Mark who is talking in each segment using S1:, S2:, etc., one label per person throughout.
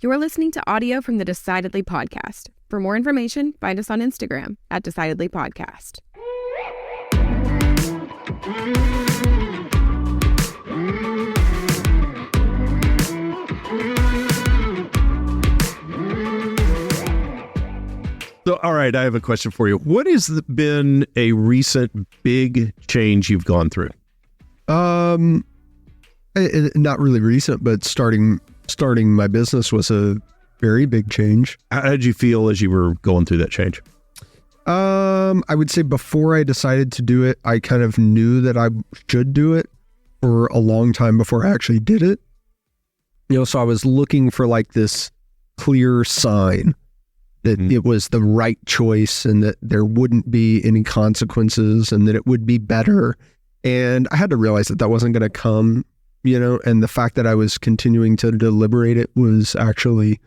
S1: You are listening to audio from the Decidedly podcast. For more information, find us on Instagram at Decidedly Podcast.
S2: So, all right, I have a question for you. What has been a recent big change you've gone through?
S3: Not really recent, but starting my business was a very big change.
S2: How did you feel as you were going through that change?
S3: I would say before I decided to do it, I kind of knew that I should do it for a long time before I actually did it. So I was looking for like this clear sign that it was the right choice and that there wouldn't be any consequences and that it would be better. And I had to realize that wasn't going to come, and the fact that I was continuing to deliberate it was actually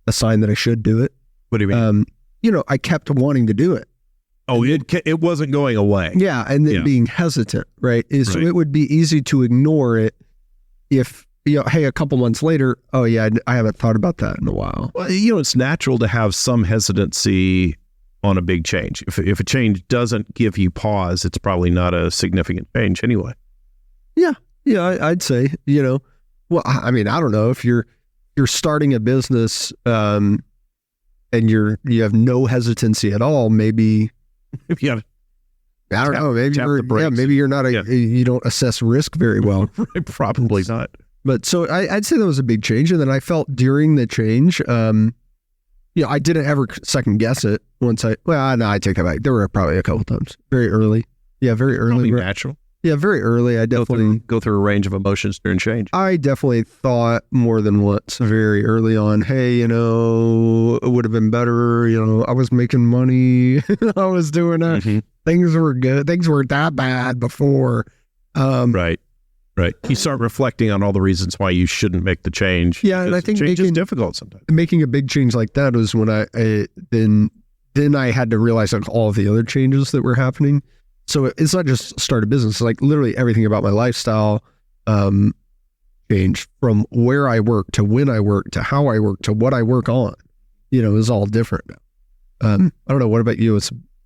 S3: a sign that I should do it.
S2: What do you mean?
S3: I kept wanting to do it.
S2: Oh, it wasn't going away.
S3: Yeah, and then being hesitant, right? So it would be easy to ignore it if, hey, a couple months later, oh yeah, I haven't thought about that in a while.
S2: Well, it's natural to have some hesitancy on a big change. If a change doesn't give you pause, it's probably not a significant change anyway.
S3: Yeah, I'd say, well, I mean, I don't know if you're starting a business and you have no hesitancy at all, maybe.
S2: Yeah.
S3: I don't know. Maybe you're not you don't assess risk very well.
S2: Probably not.
S3: But so I'd say that was a big change. And then I felt during the change, I didn't ever second guess it once I take that back. There were probably a couple times very early. Yeah. Very early.
S2: Probably natural.
S3: Yeah. Very early. I definitely
S2: go through a range of emotions during change.
S3: I definitely thought more than once very early on, hey, it would have been better. I was making money. I was doing it. Mm-hmm. Things were good. Things weren't that bad before.
S2: Right. You start reflecting on all the reasons why you shouldn't make the change.
S3: Yeah, and I think
S2: change is difficult sometimes.
S3: Making a big change like that was when I I had to realize like all of the other changes that were happening. So it's not just start a business; it's like literally everything about my lifestyle changed from where I work to when I work to how I work to what I work on. Is all different now. I don't know. What about you?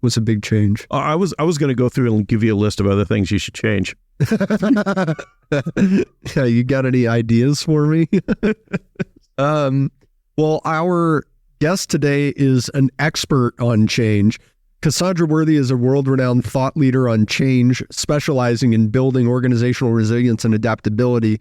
S3: What's a big change?
S2: I was going to go through and give you a list of other things you should change.
S3: Yeah, you got any ideas for me? Well, our guest today is an expert on change. Cassandra Worthy is a world-renowned thought leader on change, specializing in building organizational resilience and adaptability.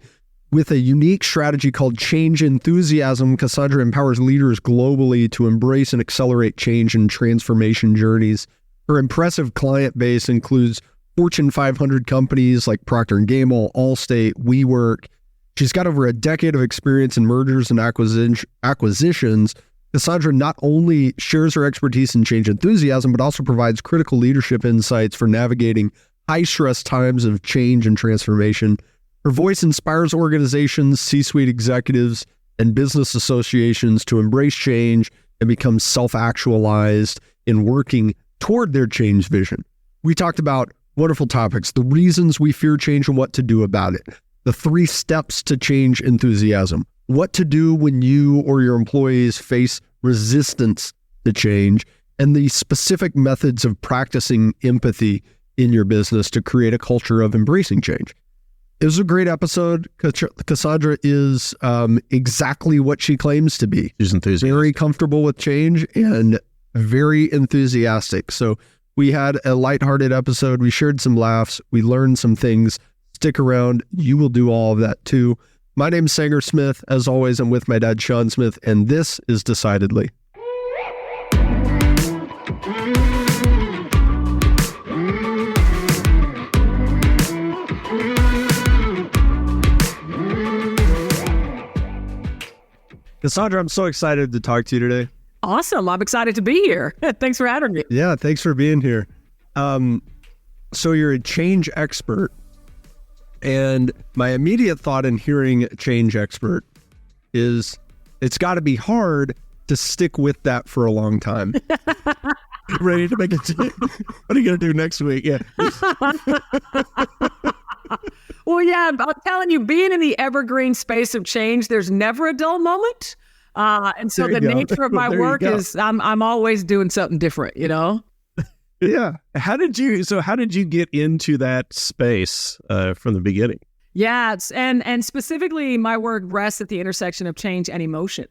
S3: With a unique strategy called Change Enthusiasm, Cassandra empowers leaders globally to embrace and accelerate change and transformation journeys. Her impressive client base includes Fortune 500 companies like Procter & Gamble, Allstate, WeWork. She's got over a decade of experience in mergers and acquisitions. Cassandra not only shares her expertise in change enthusiasm, but also provides critical leadership insights for navigating high-stress times of change and transformation. Her voice inspires organizations, C-suite executives, and business associations to embrace change and become self-actualized in working toward their change vision. We talked about wonderful topics, the reasons we fear change and what to do about it, the 3 steps to change enthusiasm, what to do when you or your employees face resistance to change, and the specific methods of practicing empathy in your business to create a culture of embracing change. It was a great episode. Cassandra is exactly what she claims to be.
S2: She's enthusiastic.
S3: Very comfortable with change and very enthusiastic. So we had a lighthearted episode. We shared some laughs. We learned some things. Stick around. You will do all of that too. My name's Sanger Smith. As always, I'm with my dad, Sean Smith, and this is Decidedly. Cassandra, I'm so excited to talk to you today.
S4: Awesome. I'm excited to be here. Thanks for having me.
S3: Yeah, thanks for being here. So you're a change expert. And my immediate thought in hearing change expert is it's got to be hard to stick with that for a long time. Ready to make it? What are you going to do next week? Yeah.
S4: Well, yeah, I'm telling you, being in the evergreen space of change, there's never a dull moment. And so the nature of my work is I'm always doing something different, you know?
S2: Yeah. How did you get into that space from the beginning?
S4: Yeah. And specifically my work rests at the intersection of change and emotion.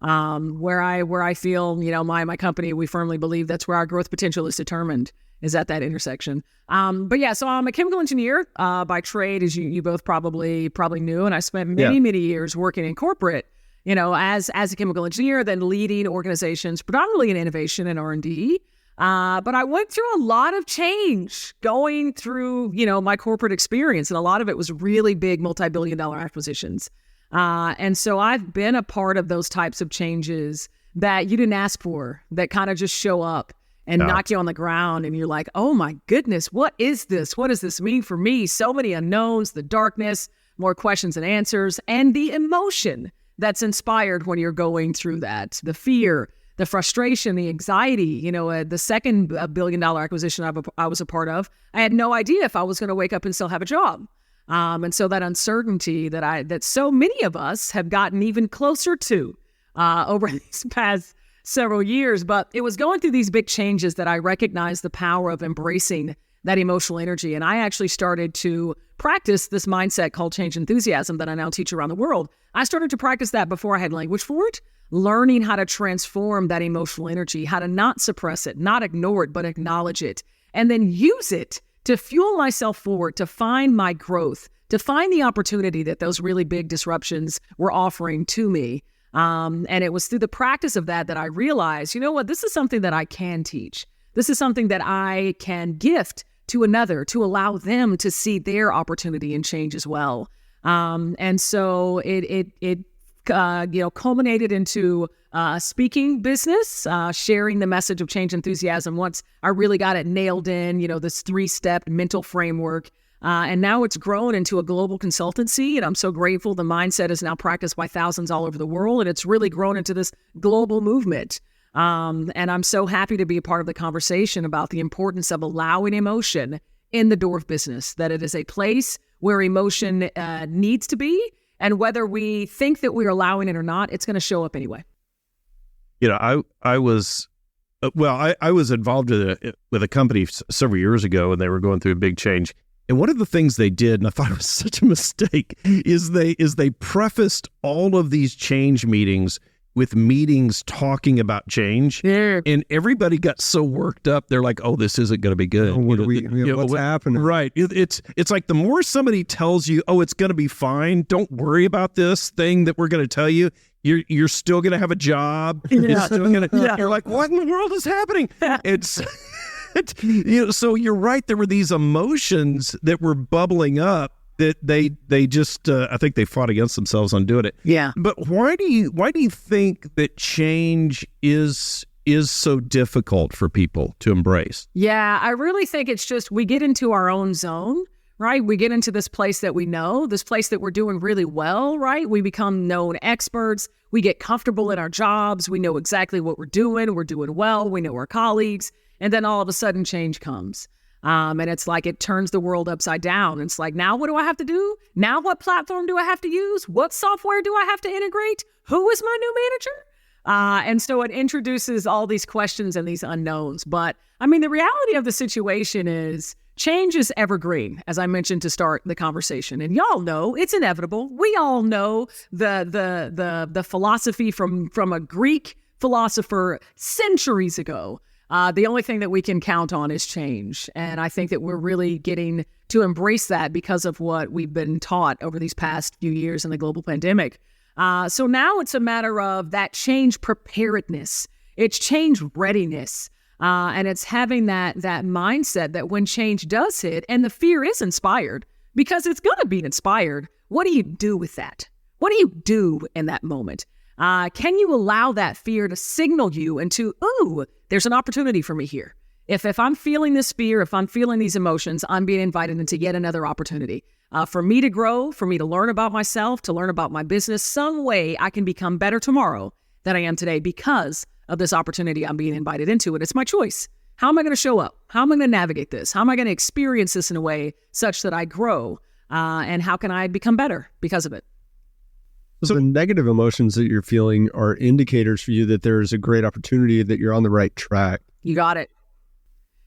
S4: Where I feel, you know, my company, we firmly believe that's where our growth potential is determined, is at that intersection. But yeah, so I'm a chemical engineer by trade, as you both probably knew, and I spent many years working in corporate, you know, as a chemical engineer, then leading organizations, predominantly in innovation and R&D. But I went through a lot of change going through, you know, my corporate experience, and a lot of it was really big multi-billion-dollar acquisitions. And so I've been a part of those types of changes that you didn't ask for, that kind of just show up and knock you on the ground. And you're like, oh my goodness, what is this? What does this mean for me? So many unknowns, the darkness, more questions than answers, and the emotion that's inspired when you're going through that, the fear, the frustration, the anxiety. You know, the second billion-dollar acquisition I was a part of, I had no idea if I was going to wake up and still have a job. And so that uncertainty that so many of us have gotten even closer to over these past several years. But it was going through these big changes that I recognized the power of embracing that emotional energy. And I actually started to practice this mindset called change enthusiasm that I now teach around the world. I started to practice that before I had language for it, learning how to transform that emotional energy, how to not suppress it, not ignore it, but acknowledge it, and then use it to fuel myself forward, to find my growth, to find the opportunity that those really big disruptions were offering to me. And it was through the practice of that I realized, you know what, this is something that I can teach. This is something that I can gift to another, to allow them to see their opportunity and change as well. And so it culminated into speaking business, sharing the message of change enthusiasm once I really got it nailed in, you know, this 3-step mental framework. And now it's grown into a global consultancy, and I'm so grateful. The mindset is now practiced by thousands all over the world, and it's really grown into this global movement. And I'm so happy to be a part of the conversation about the importance of allowing emotion in the door of business, that it is a place where emotion needs to be, and whether we think that we're allowing it or not, it's going to show up anyway.
S2: You know, I was involved with a company several years ago, and they were going through a big change. And one of the things they did, and I thought it was such a mistake, is they prefaced all of these change meetings with meetings talking about change.
S4: Yeah.
S2: And everybody got so worked up. They're like, oh, this isn't going to be good.
S3: What's happening?
S2: Right. It's like the more somebody tells you, oh, it's going to be fine, don't worry about this thing that we're going to tell you, you're still going to have a job.
S4: Yeah.
S2: You're like, what in the world is happening? It's... so you're right. There were these emotions that were bubbling up that they just I think they fought against themselves on doing it.
S4: Yeah.
S2: But why do you think that change is so difficult for people to embrace?
S4: Yeah, I really think it's just we get into our own zone, right? We get into this place that we know, this place that we're doing really well, right? We become known experts. We get comfortable in our jobs. We know exactly what we're doing. We're doing well. We know our colleagues. And then all of a sudden change comes. And it's like it turns the world upside down. It's like, now what do I have to do? Now what platform do I have to use? What software do I have to integrate? Who is my new manager? And so it introduces all these questions and these unknowns. But I mean, the reality of the situation is change is evergreen, as I mentioned to start the conversation. And y'all know it's inevitable. We all know the philosophy from a Greek philosopher centuries ago. The only thing that we can count on is change. And I think that we're really getting to embrace that because of what we've been taught over these past few years in the global pandemic. So now it's a matter of that change preparedness. It's change readiness. And it's having that mindset that when change does hit and the fear is inspired, because it's going to be inspired, what do you do with that? What do you do in that moment? Can you allow that fear to signal you into, ooh, there's an opportunity for me here. If I'm feeling this fear, if I'm feeling these emotions, I'm being invited into yet another opportunity for me to grow, for me to learn about myself, to learn about my business. Some way I can become better tomorrow than I am today because of this opportunity I'm being invited into. And it's my choice. How am I going to show up? How am I going to navigate this? How am I going to experience this in a way such that I grow? And how can I become better because of it?
S3: So the negative emotions that you're feeling are indicators for you that there's a great opportunity, that you're on the right track.
S4: You got it.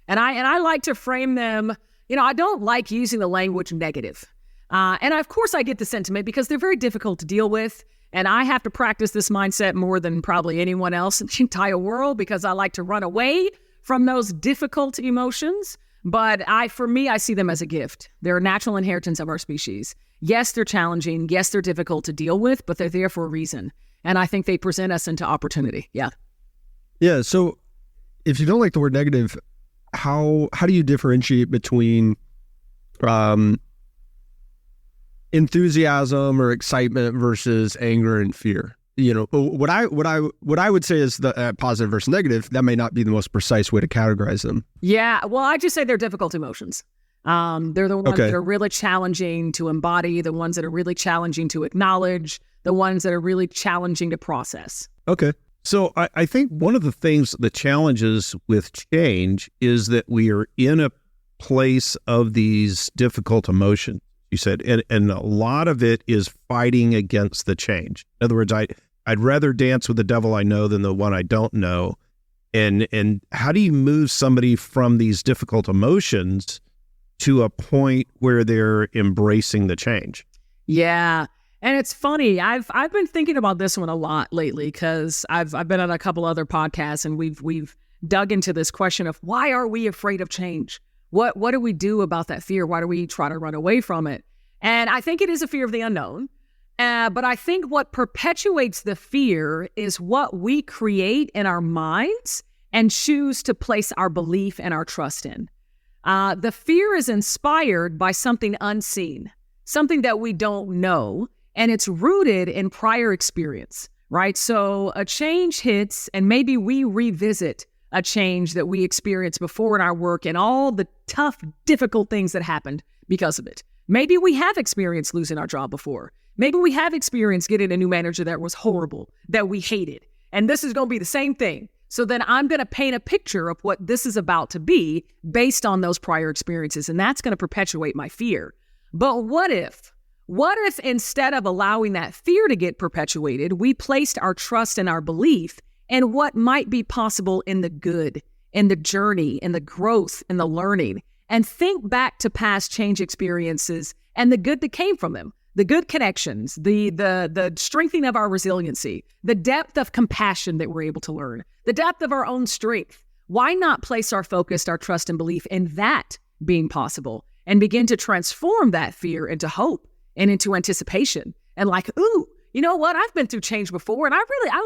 S4: And I like to frame them, I don't like using the language negative. And of course I get the sentiment because they're very difficult to deal with. And I have to practice this mindset more than probably anyone else in the entire world because I like to run away from those difficult emotions. But for me, I see them as a gift. They're a natural inheritance of our species. Yes, they're challenging. Yes, they're difficult to deal with, but they're there for a reason. And I think they present us into opportunity. Yeah.
S3: Yeah. So if you don't like the word negative, how do you differentiate between enthusiasm or excitement versus anger and fear? What I would say is the positive versus negative. That may not be the most precise way to categorize them.
S4: Yeah. Well, I just say they're difficult emotions. They're the ones that are really challenging to embody, the ones that are really challenging to acknowledge, the ones that are really challenging to process.
S3: Okay.
S2: So I think one of the things, the challenges with change is that we are in a place of these difficult emotions, you said, and a lot of it is fighting against the change. In other words, I'd rather dance with the devil I know than the one I don't know. And how do you move somebody from these difficult emotions to a point where they're embracing the change?
S4: Yeah. And it's funny. I've been thinking about this one a lot lately because I've been on a couple other podcasts and we've dug into this question of why are we afraid of change? What do we do about that fear? Why do we try to run away from it? And I think it is a fear of the unknown. But I think what perpetuates the fear is what we create in our minds and choose to place our belief and our trust in. The fear is inspired by something unseen, something that we don't know, and it's rooted in prior experience, right? So a change hits, and maybe we revisit a change that we experienced before in our work and all the tough, difficult things that happened because of it. Maybe we have experienced losing our job before. Maybe we have experienced getting a new manager that was horrible, that we hated. And this is going to be the same thing. So then I'm going to paint a picture of what this is about to be based on those prior experiences. And that's going to perpetuate my fear. But what if instead of allowing that fear to get perpetuated, we placed our trust and our belief in what might be possible in the good, in the journey, in the growth, in the learning, and think back to past change experiences and the good that came from them, the good connections, the strengthening of our resiliency, the depth of compassion that we're able to learn, the depth of our own strength. Why not place our focus, our trust and belief in that being possible and begin to transform that fear into hope and into anticipation and like, ooh, you know what? I've been through change before and I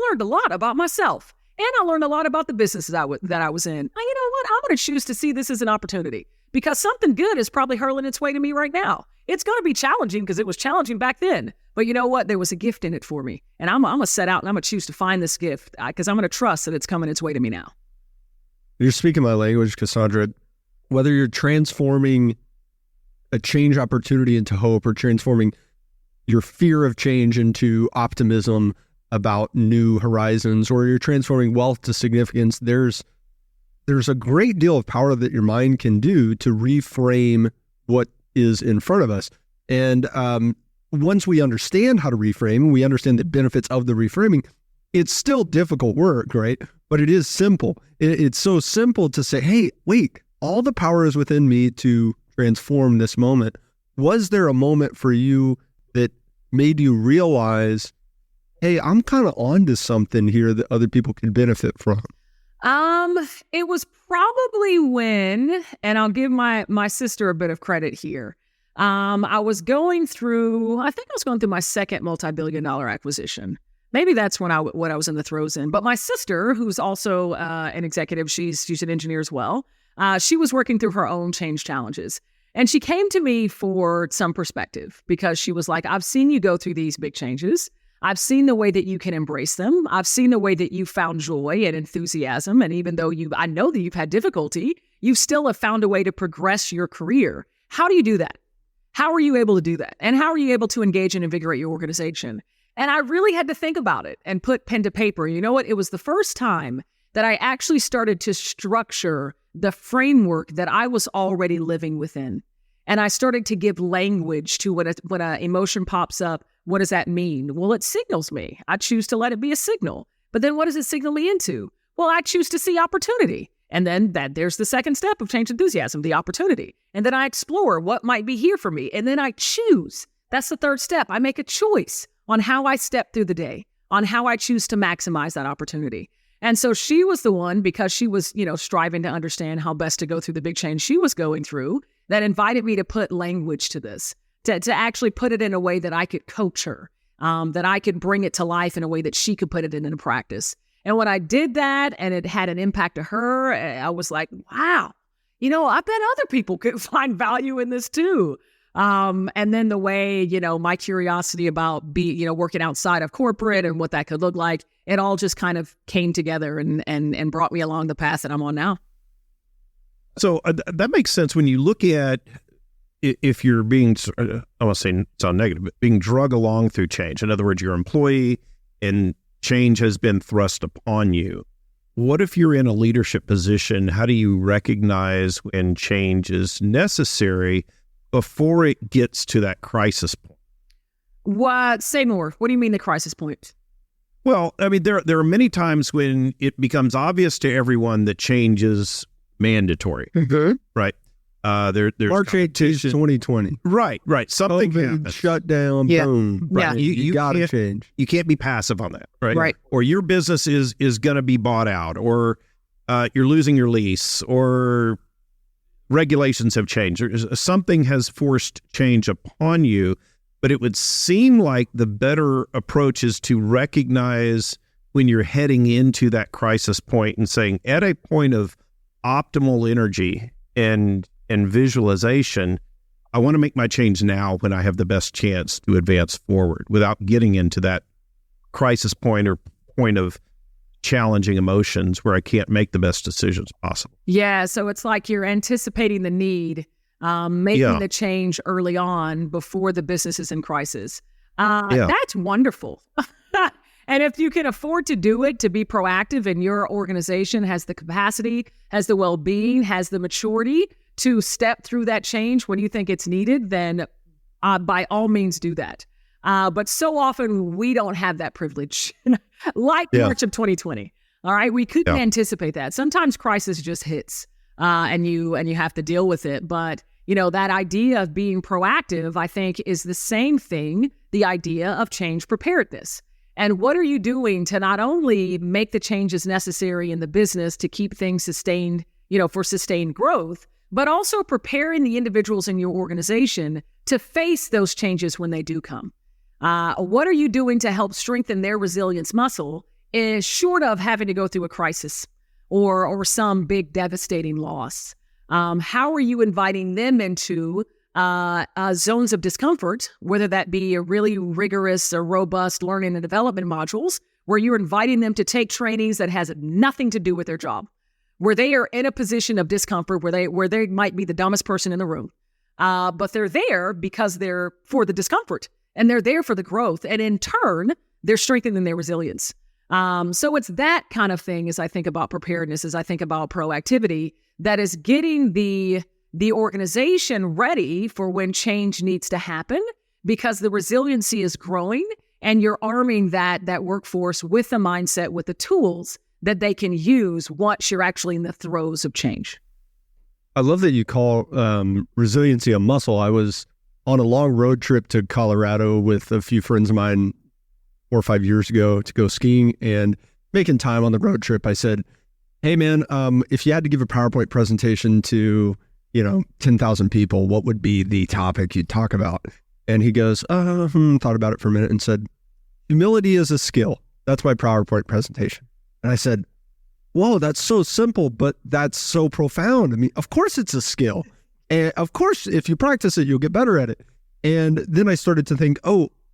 S4: learned a lot about myself and I learned a lot about the businesses that I was in. You know what? I'm going to choose to see this as an opportunity because something good is probably hurling its way to me right now. It's going to be challenging because it was challenging back then. But you know what? There was a gift in it for me. And I'm going to set out and I'm going to choose to find this gift because I'm going to trust that it's coming its way to me now.
S3: You're speaking my language, Cassandra. Whether you're transforming a change opportunity into hope or transforming your fear of change into optimism about new horizons, or you're transforming wealth to significance, there's a great deal of power that your mind can do to reframe what is in front of us. And once we understand how to reframe, we understand the benefits of the reframing, it's still difficult work, right? But it is simple. It's so simple to say, hey, wait, all the power is within me to transform this moment. Was there a moment for you that made you realize, hey, I'm kind of onto something here that other people can benefit from?
S4: It was probably when, and I'll give my sister a bit of credit here. I was going through my second multi-billion-dollar acquisition. Maybe that's when I was in the throes in. But my sister, who's also an executive, she's an engineer as well. She was working through her own change challenges. And she came to me for some perspective because she was like, I've seen you go through these big changes. I've seen the way that you can embrace them. I've seen the way that you found joy and enthusiasm. And even though I know that you've had difficulty, you still have found a way to progress your career. How do you do that? How are you able to do that? And how are you able to engage and invigorate your organization? And I really had to think about it and put pen to paper. You know what? It was the first time that I actually started to structure the framework that I was already living within. And I started to give language to when an emotion pops up, What does that mean? Well, it signals me. I choose to let it be a signal. But then what does it signal me into? Well, I choose to see opportunity. And then there's the second step of change enthusiasm, the opportunity. And then I explore what might be here for me. And then I choose. That's the third step. I make a choice on how I step through the day, on how I choose to maximize that opportunity. And so she was the one, because she was, striving to understand how best to go through the big change she was going through, that invited me to put language to this, to actually put it in a way that I could coach her, that I could bring it to life in a way that she could put it into practice. And when I did that and it had an impact to her, I was like, wow, I bet other people could find value in this too. And then the way, my curiosity about working outside of corporate and what that could look like, it all just kind of came together and brought me along the path that I'm on now.
S2: So that makes sense when you look at, if you're being, I want to say sound negative, but being drug along through change. In other words, you're an employee and change has been thrust upon you. What if you're in a leadership position? How do you recognize when change is necessary before it gets to that crisis point?
S4: What? Say more. What do you mean the crisis point?
S2: Well, I mean, there are many times when it becomes obvious to everyone that change is mandatory, right? There's
S3: March 18th, 2020.
S2: Right. Something
S3: COVID, shut down, boom.
S2: Right.
S3: Yeah. You got to change.
S2: You can't be passive on that, right?
S4: Right.
S2: Or your business is going to be bought out, or you're losing your lease, or regulations have changed. Something has forced change upon you, but it would seem like the better approach is to recognize when you're heading into that crisis point and saying, at a point of optimal energy and visualization, I want to make my change now when I have the best chance to advance forward without getting into that crisis point or point of challenging emotions where I can't make the best decisions possible.
S4: Yeah, so it's like you're anticipating the need, making the change early on before the business is in crisis. That's wonderful. And if you can afford to do it, to be proactive, and your organization has the capacity, has the well-being, has the maturity to step through that change when you think it's needed, then by all means do that. But so often we don't have that privilege, like March of 2020. All right, we couldn't anticipate that. Sometimes crisis just hits, and you have to deal with it. But that idea of being proactive, I think, is the same thing. The idea of change preparedness. And what are you doing to not only make the changes necessary in the business to keep things sustained, for sustained growth, but also preparing the individuals in your organization to face those changes when they do come? What are you doing to help strengthen their resilience muscle, short of having to go through a crisis or some big devastating loss? How are you inviting them into zones of discomfort, whether that be a really rigorous or robust learning and development modules, where you're inviting them to take trainings that has nothing to do with their job, where they are in a position of discomfort, where they might be the dumbest person in the room, but they're there because they're for the discomfort, and they're there for the growth, and in turn, they're strengthening their resilience. So it's that kind of thing as I think about preparedness, as I think about proactivity, that is getting the organization ready for when change needs to happen, because the resiliency is growing, and you're arming that workforce with the mindset, with the tools that they can use once you're actually in the throes of change.
S3: I love that you call resiliency a muscle. I was on a long road trip to Colorado with a few friends of mine 4 or 5 years ago to go skiing, and making time on the road trip, I said, hey man, if you had to give a PowerPoint presentation to 10,000 people, what would be the topic you'd talk about? And he goes, thought about it for a minute and said, humility is a skill. That's my PowerPoint presentation. And I said, whoa, that's so simple, but that's so profound. I mean, of course it's a skill. And of course, if you practice it, you'll get better at it. And then I started to think,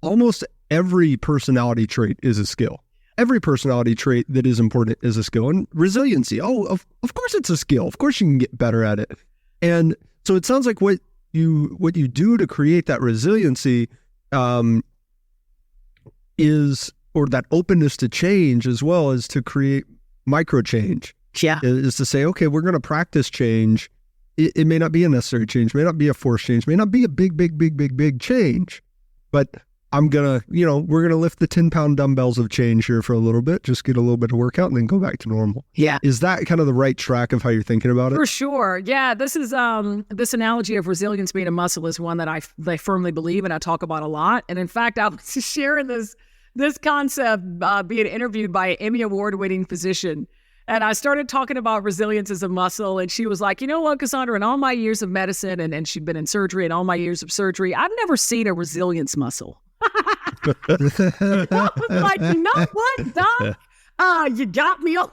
S3: almost every personality trait is a skill. Every personality trait that is important is a skill. And resiliency, of course it's a skill. Of course you can get better at it. And so it sounds like what you do to create that resiliency is, or that openness to change, as well as to create micro change.
S4: Yeah.
S3: Is to say, okay, we're going to practice change. It may not be a necessary change, may not be a forced change, may not be a big change, but I'm going to, we're going to lift the 10-pound dumbbells of change here for a little bit, just get a little bit of workout and then go back to normal.
S4: Yeah.
S3: Is that kind of the right track of how you're thinking about it?
S4: For sure. Yeah. This is, this analogy of resilience being a muscle is one that I firmly believe and I talk about a lot. And in fact, I was sharing this concept being interviewed by an Emmy Award-winning physician. And I started talking about resilience as a muscle. And she was like, you know what, Cassandra, in all my years of medicine, and she'd been in surgery, and all my years of surgery, I've never seen a resilience muscle. I was like, you know what, Doc? You got me on.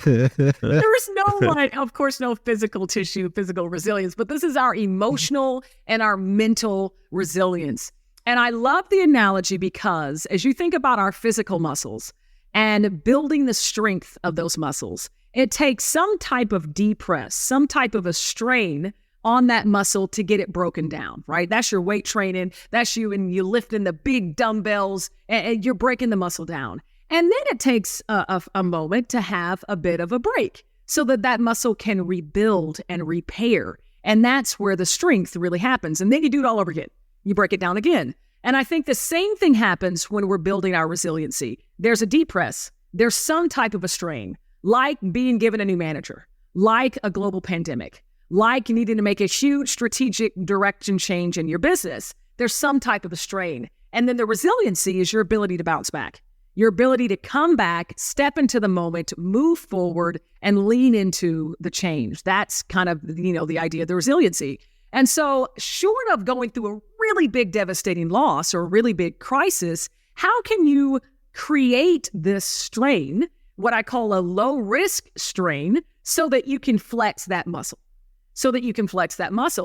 S4: There's no, of course, no physical tissue, physical resilience, but this is our emotional and our mental resilience. And I love the analogy because as you think about our physical muscles, and building the strength of those muscles, it takes some type of depress, some type of a strain on that muscle to get it broken down, right? That's your weight training. That's you and you lifting the big dumbbells and you're breaking the muscle down. And then it takes a moment to have a bit of a break so that muscle can rebuild and repair. And that's where the strength really happens. And then you do it all over again. You break it down again. And I think the same thing happens when we're building our resiliency. There's a depress. There's some type of a strain, like being given a new manager, like a global pandemic, like needing to make a huge strategic direction change in your business. There's some type of a strain. And then the resiliency is your ability to bounce back, your ability to come back, step into the moment, move forward, and lean into the change. That's kind of, the idea of the resiliency. And so short of going through a really big devastating loss or a really big crisis, how can you create this strain, what I call a low risk strain, so that you can flex that muscle,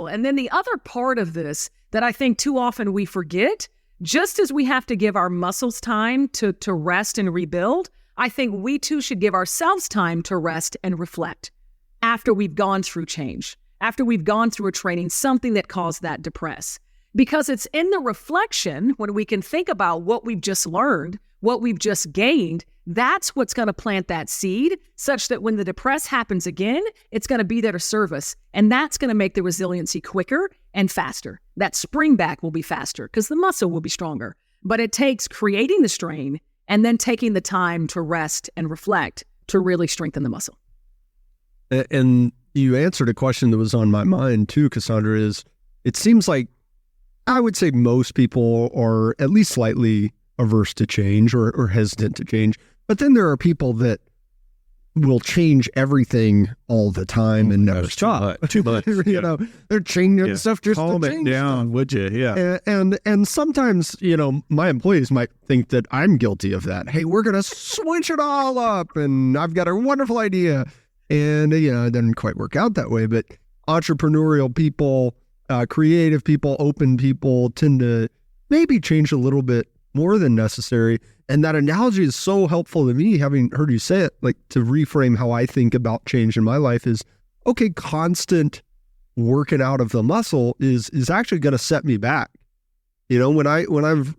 S4: And then the other part of this that I think too often we forget, just as we have to give our muscles time to rest and rebuild, I think we too should give ourselves time to rest and reflect after we've gone through change. After we've gone through a training, something that caused that depress. Because it's in the reflection when we can think about what we've just learned, what we've just gained, that's what's going to plant that seed such that when the depress happens again, it's going to be there to serve us. And that's going to make the resiliency quicker and faster. That spring back will be faster because the muscle will be stronger. But it takes creating the strain and then taking the time to rest and reflect to really strengthen the muscle.
S3: And you answered a question that was on my mind too, Cassandra, is it seems like I would say most people are at least slightly averse to change or hesitant to change. But then there are people that will change everything all the time and never stop.
S2: Too much.
S3: They're changing stuff just
S2: Calm
S3: to
S2: it
S3: change
S2: down,
S3: stuff.
S2: would you? Yeah.
S3: And sometimes, my employees might think that I'm guilty of that. Hey, we're going to switch it all up and I've got a wonderful idea. And, it doesn't quite work out that way. But entrepreneurial people, creative people, open people tend to maybe change a little bit more than necessary. And that analogy is so helpful to me, having heard you say it, like to reframe how I think about change in my life is, okay, constant working out of the muscle is actually going to set me back. When I've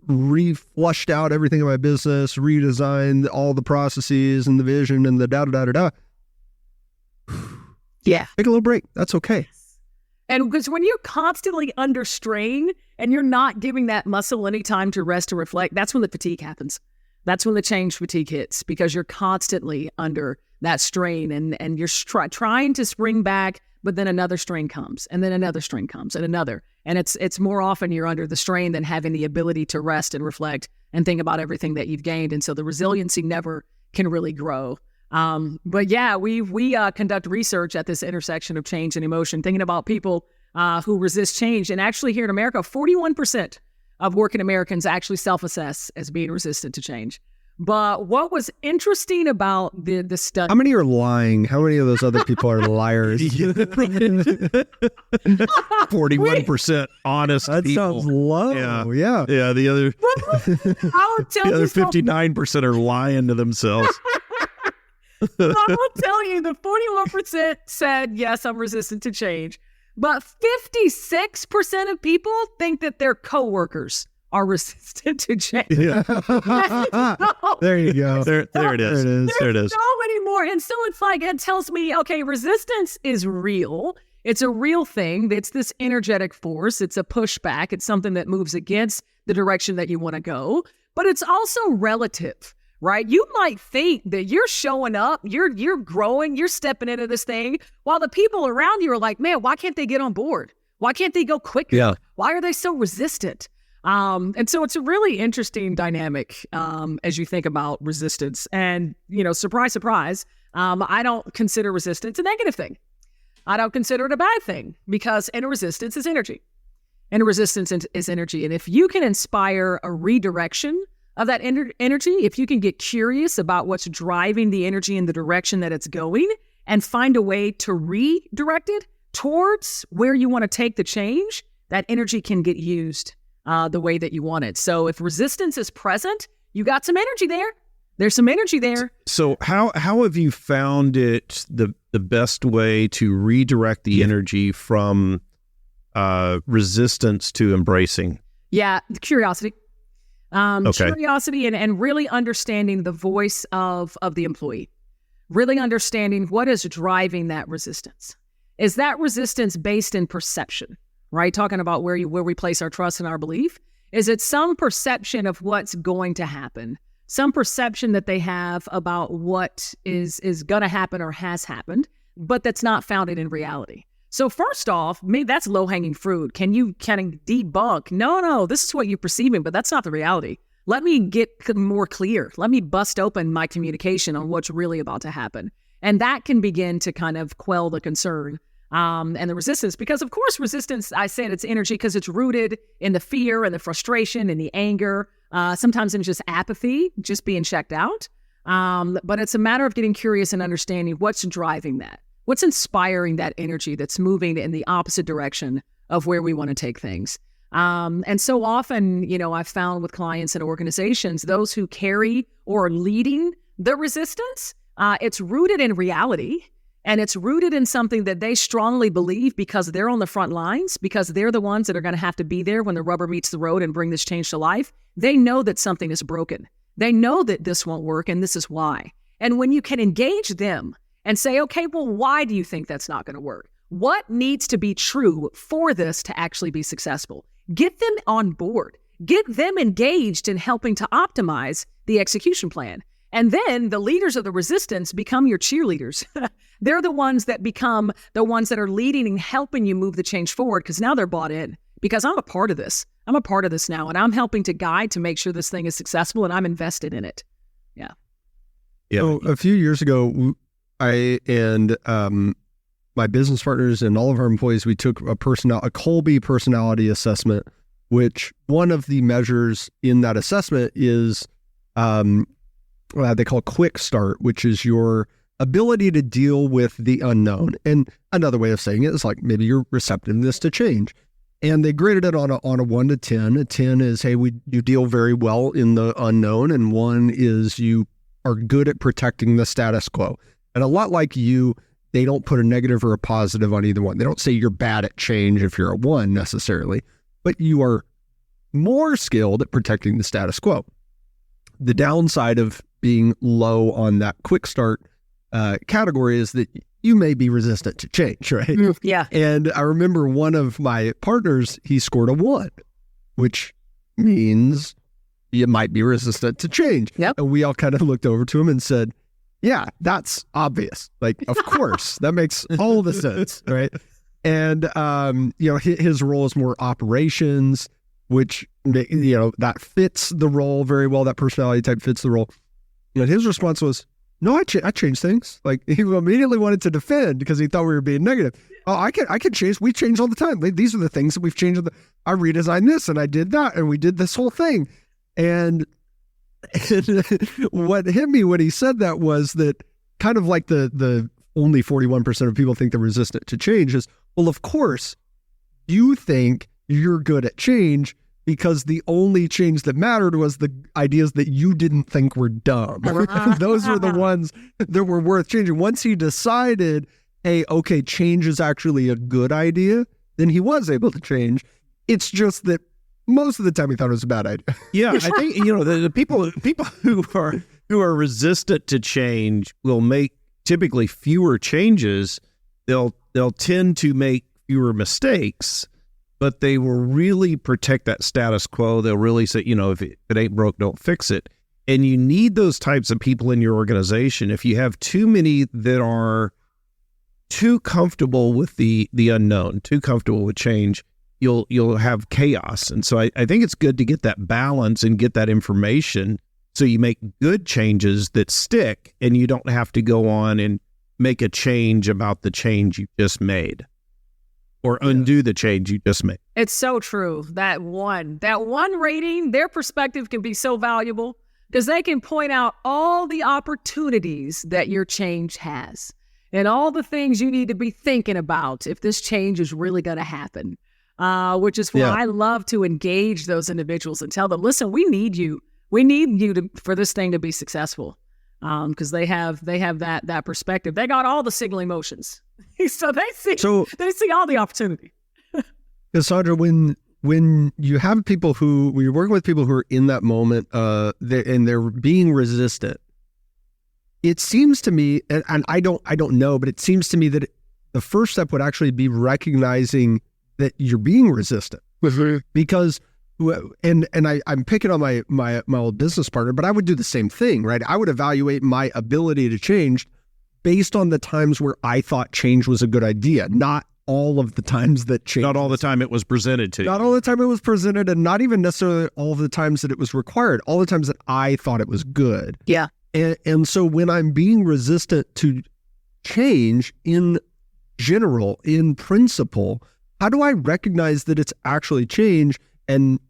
S3: flushed out everything in my business, redesigned all the processes and the vision and the da-da-da-da-da,
S4: yeah,
S3: take a little break. That's okay.
S4: And because when you're constantly under strain and you're not giving that muscle any time to rest or reflect, that's when the fatigue happens. That's when the change fatigue hits because you're constantly under that strain and you're trying to spring back, but then another strain comes and then another strain comes and another. And it's more often you're under the strain than having the ability to rest and reflect and think about everything that you've gained. And so the resiliency never can really grow. But yeah, we conduct research at this intersection of change and emotion, thinking about people who resist change. And actually here in America, 41% of working Americans actually self-assess as being resistant to change. But what was interesting about the study...
S3: How many are lying? How many of those other people are liars?
S2: 41% honest
S3: that
S2: people.
S3: Sounds low. Yeah.
S2: Yeah, the other 59% are lying to themselves.
S4: I will tell you, the 41% said, yes, I'm resistant to change. But 56% of people think that their coworkers are resistant to change.
S3: Yeah. There you go.
S2: There it is. There it is.
S4: So many more. And so it's like, it tells me, okay, resistance is real. It's a real thing. It's this energetic force. It's a pushback. It's something that moves against the direction that you want to go, but it's also relative, right? You might think that you're showing up, you're growing, you're stepping into this thing, while the people around you are like, man, why can't they get on board? Why can't they go quicker?
S3: Yeah.
S4: Why are they so resistant? And so it's a really interesting dynamic as you think about resistance. And, surprise, surprise, I don't consider resistance a negative thing. I don't consider it a bad thing, because inner resistance is energy. Inner resistance is energy. And if you can inspire a redirection of that energy, if you can get curious about what's driving the energy in the direction that it's going and find a way to redirect it towards where you want to take the change, that energy can get used the way that you want it. So if resistance is present, you got some energy there. There's some energy there.
S2: So how have you found it the best way to redirect the energy from resistance to embracing?
S4: Yeah, curiosity.
S2: Okay.
S4: Curiosity and really understanding the voice of the employee. Really understanding what is driving that resistance. Is that resistance based in perception? Right? Talking about where we place our trust and our belief. Is it some perception of what's going to happen? Some perception that they have about what is going to happen or has happened, but that's not founded in reality. So first off, maybe that's low-hanging fruit. Can you kind of debunk? No, this is what you're perceiving, but that's not the reality. Let me get more clear. Let me bust open my communication on what's really about to happen. And that can begin to kind of quell the concern and the resistance. Because of course, resistance, I said it's energy because it's rooted in the fear and the frustration and the anger. Sometimes in just apathy, just being checked out. But it's a matter of getting curious and understanding what's driving that. What's inspiring that energy that's moving in the opposite direction of where we want to take things. And so often, I've found with clients and organizations, those who carry or are leading the resistance, it's rooted in reality. And it's rooted in something that they strongly believe because they're on the front lines, because they're the ones that are going to have to be there when the rubber meets the road and bring this change to life. They know that something is broken. They know that this won't work, and this is why. And when you can engage them and say, okay, well, why do you think that's not going to work? What needs to be true for this to actually be successful? Get them on board. Get them engaged in helping to optimize the execution plan. And then the leaders of the resistance become your cheerleaders. They're the ones that become the ones that are leading and helping you move the change forward, because now they're bought in. Because I'm a part of this. I'm a part of this now, and I'm helping to guide to make sure this thing is successful, and I'm invested in it. Yeah.
S3: So a few years ago, I and my business partners and all of our employees, we took a Kolbe personality assessment, which one of the measures in that assessment is they call quick start, which is your ability to deal with the unknown. And another way of saying it is like maybe your receptiveness to change. And they graded it on a 1 to 10. A 10 is, hey, you deal very well in the unknown. And 1 is you are good at protecting the status quo. And a lot like you, they don't put a negative or a positive on either one. They don't say you're bad at change if you're a 1 necessarily, but you are more skilled at protecting the status quo. The downside of being low on that quick start category is that you may be resistant to change, right?
S4: Yeah.
S3: And I remember one of my partners, he scored a 1, which means you might be resistant to change.
S4: Yep.
S3: And we all kind of looked over to him and said, yeah, that's obvious. Like, of course, that makes all the sense, right? And, his role is more operations, which, that fits the role very well. That personality type fits the role. And his response was, no, I changed things. Like, he immediately wanted to defend because he thought we were being negative. Oh, I can change. We change all the time. These are the things that we've changed. I redesigned this and I did that and we did this whole thing. And what hit me when he said that was that kind of like the only 41% of people think they're resistant to change is, well, of course, you think you're good at change because the only change that mattered was the ideas that you didn't think were dumb. Those were the ones that were worth changing. Once he decided, hey, okay, change is actually a good idea, then he was able to change. It's just that most of the time he thought it was a bad idea.
S2: Yeah, I think the people who are resistant to change will make typically fewer changes. They'll tend to make fewer mistakes, but they will really protect that status quo. They'll really say, if it ain't broke, don't fix it. And you need those types of people in your organization. If you have too many that are too comfortable with the unknown, too comfortable with change, you'll have chaos. And so I think it's good to get that balance and get that information so you make good changes that stick, and you don't have to go on and make a change about the change you just made or undo the change you just made.
S4: It's so true. That one rating, their perspective can be so valuable because they can point out all the opportunities that your change has and all the things you need to be thinking about if this change is really going to happen, which is why I love to engage those individuals and tell them, listen, we need you. We need you for this thing to be successful, because they have that perspective. They got all the signal emotions, so they see all the opportunity.
S3: Cassandra, when you have people when you're working with people who are in that moment, and they're being resistant, it seems to me, and I don't know, but it seems to me that the first step would actually be recognizing that you're being resistant, because. And I'm picking on my old business partner, but I would do the same thing, right? I would evaluate my ability to change based on the times where I thought change was a good idea, not all of the times that change.
S2: Not all the time it was presented to you.
S3: Not all the time it was presented, and not even necessarily all of the times that it was required, all the times that I thought it was good.
S4: Yeah.
S3: And so when I'm being resistant to change in general, in principle, how do I recognize that it's actually change and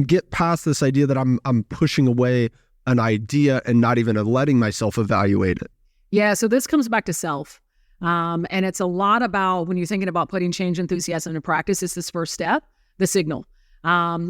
S3: get past this idea that I'm pushing away an idea and not even letting myself evaluate it?
S4: Yeah, so this comes back to self. And it's a lot about, when you're thinking about putting change enthusiasm into practice, it's this first step, the signal.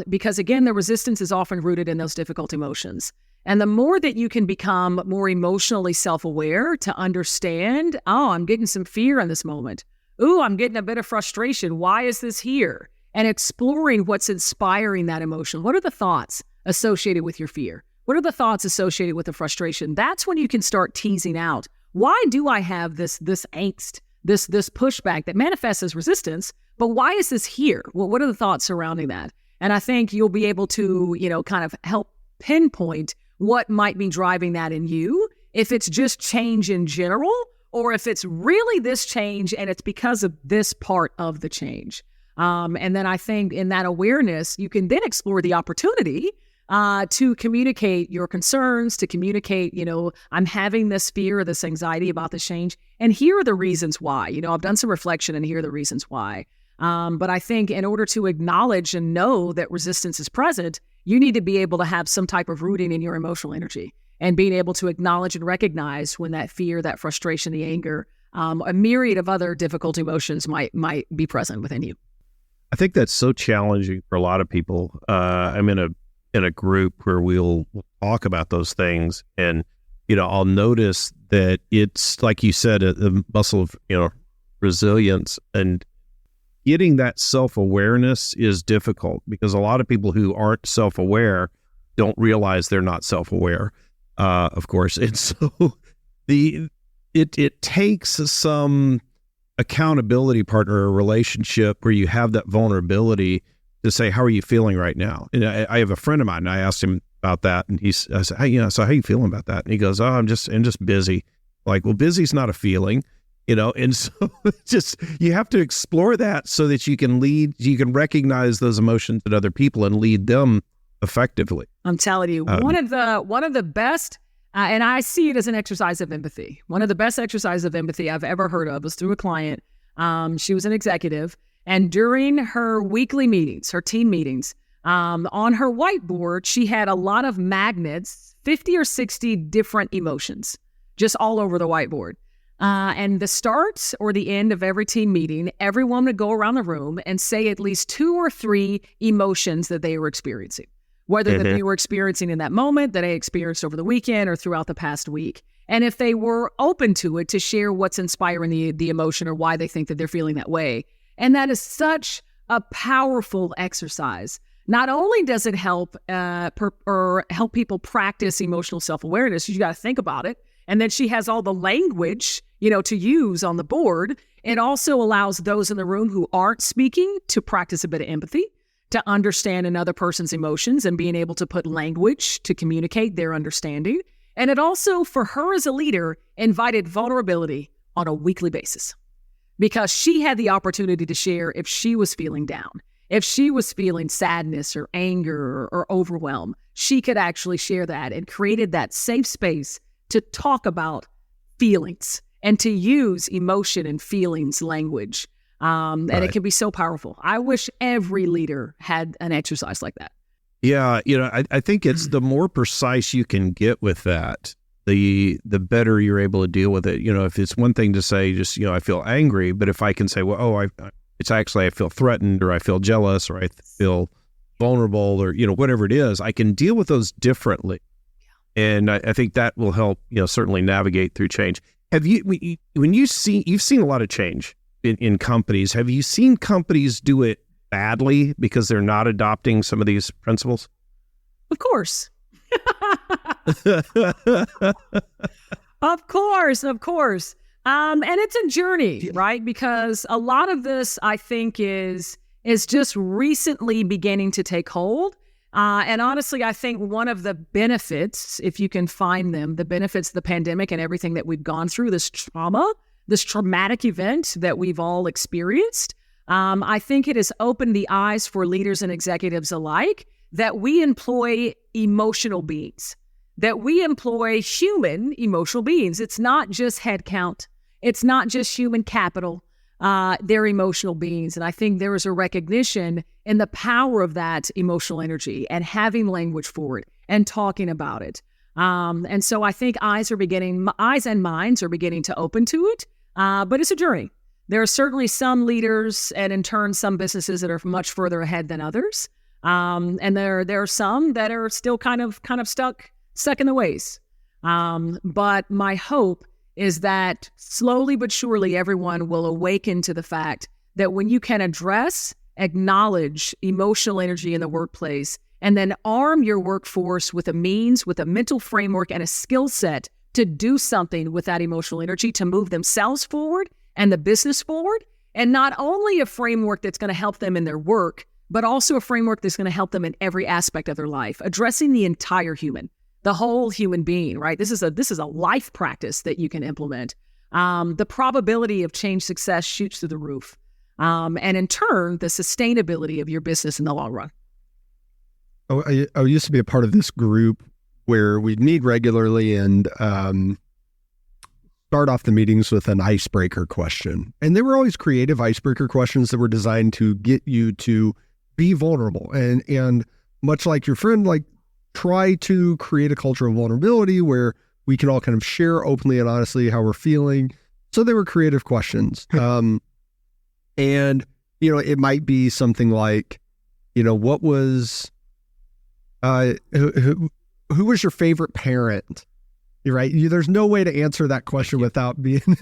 S4: Because again, the resistance is often rooted in those difficult emotions. And the more that you can become more emotionally self-aware to understand, I'm getting some fear in this moment. Ooh, I'm getting a bit of frustration. Why is this here? And exploring what's inspiring that emotion. What are the thoughts associated with your fear? What are the thoughts associated with the frustration? That's when you can start teasing out, why do I have this angst, this pushback that manifests as resistance, but why is this here? Well, what are the thoughts surrounding that? And I think you'll be able to, kind of help pinpoint what might be driving that in you, if it's just change in general, or if it's really this change and it's because of this part of the change. And then I think in that awareness, you can then explore the opportunity to communicate your concerns, to communicate, I'm having this fear or this anxiety about this change, and here are the reasons why. I've done some reflection and here are the reasons why. But I think in order to acknowledge and know that resistance is present, you need to be able to have some type of rooting in your emotional energy and being able to acknowledge and recognize when that fear, that frustration, the anger, a myriad of other difficult emotions might be present within you.
S2: I think that's so challenging for a lot of people. I'm in a group where we'll talk about those things, and I'll notice that it's like you said, a muscle of resilience, and getting that self-awareness is difficult because a lot of people who aren't self-aware don't realize they're not self-aware, of course, and so it takes some accountability partner or relationship where you have that vulnerability to say, how are you feeling right now? And I have a friend of mine, and I asked him about that, and I said, hey, so how are you feeling about that? And he goes, I'm just busy. Like, well, busy's not a feeling, and so just, you have to explore that so that you can recognize those emotions in other people and lead them effectively.
S4: I'm telling you, one of the best, and I see it as an exercise of empathy. One of the best exercises of empathy I've ever heard of was through a client. She was an executive, and during her weekly meetings, her team meetings, on her whiteboard, she had a lot of magnets, 50 or 60 different emotions, just all over the whiteboard. And the start or the end of every team meeting, everyone would go around the room and say at least 2 or 3 emotions that they were experiencing, whether that they were experiencing in that moment, that they experienced over the weekend or throughout the past week. And if they were open to it, to share what's inspiring the emotion or why they think that they're feeling that way. And that is such a powerful exercise. Not only does it help help people practice emotional self-awareness, you got to think about it. And then she has all the language, to use on the board. It also allows those in the room who aren't speaking to practice a bit of empathy, to understand another person's emotions and being able to put language to communicate their understanding. And it also, for her as a leader, invited vulnerability on a weekly basis, because she had the opportunity to share if she was feeling down, if she was feeling sadness or anger or overwhelm. She could actually share that, and created that safe space to talk about feelings and to use emotion and feelings language. And it can be so powerful. I wish every leader had an exercise like that.
S2: Yeah, I think it's the more precise you can get with that, the better you're able to deal with it. If it's one thing to say just, I feel angry, but if I can say, well, it's actually I feel threatened, or I feel jealous, or I feel vulnerable, or, whatever it is, I can deal with those differently. And I think that will help, certainly navigate through change. Have you've seen a lot of change in companies. Have you seen companies do it badly because they're not adopting some of these principles?
S4: Of course. Of course. And it's a journey, right? Because a lot of this, I think, is just recently beginning to take hold. And honestly, I think one of the benefits, if you can find them, the benefits of the pandemic and everything that we've gone through, this traumatic event that we've all experienced, I think it has opened the eyes for leaders and executives alike that we employ emotional beings, that we employ human emotional beings. It's not just headcount. It's not just human capital. They're emotional beings. And I think there is a recognition in the power of that emotional energy and having language for it and talking about it. And so I think eyes and minds are beginning to open to it. But it's a journey. There are certainly some leaders and in turn some businesses that are much further ahead than others. And there are some that are still kind of stuck in the ways. But my hope is that slowly but surely everyone will awaken to the fact that when you can acknowledge emotional energy in the workplace, and then arm your workforce with a means, with a mental framework and a skill set to do something with that emotional energy to move themselves forward and the business forward, and not only a framework that's going to help them in their work, but also a framework that's going to help them in every aspect of their life, addressing the entire human, the whole human being, right? This is a life practice that you can implement. The probability of change success shoots through the roof. And in turn, the sustainability of your business in the long run.
S3: I used to be a part of this group where we'd meet regularly and start off the meetings with an icebreaker question. And they were always creative icebreaker questions that were designed to get you to be vulnerable. And much like your friend, try to create a culture of vulnerability where we can all kind of share openly and honestly how we're feeling. So they were creative questions. And, it might be something like, what was, who was your favorite parent? Right? There's no way to answer that question without being, I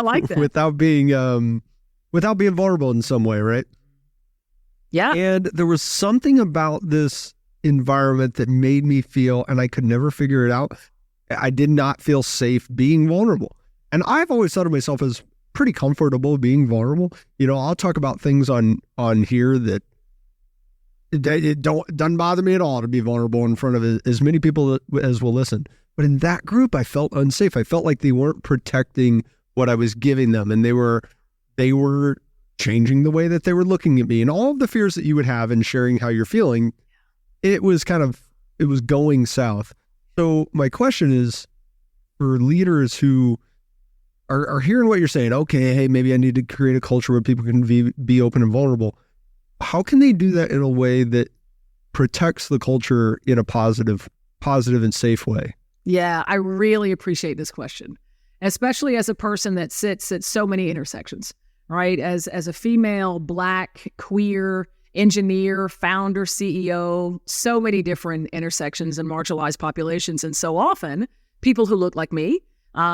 S4: like that.
S3: Without being vulnerable in some way, right?
S4: Yeah.
S3: And there was something about this environment that made me feel, and I could never figure it out, I did not feel safe being vulnerable. And I've always thought of myself as pretty comfortable being vulnerable. I'll talk about things on here that it doesn't bother me at all to be vulnerable in front of as many people as will listen. But in that group, I felt unsafe. I felt like they weren't protecting what I was giving them, and they were changing the way that they were looking at me, and all of the fears that you would have in sharing how you're feeling. It was going south. So my question is, for leaders who are hearing what you're saying, okay, hey, maybe I need to create a culture where people can be open and vulnerable. How can they do that in a way that protects the culture in a positive and safe way?
S4: Yeah, I really appreciate this question, especially as a person that sits at so many intersections, right? As a female, Black, queer, engineer, founder, CEO, so many different intersections and marginalized populations. And so often people who look like me,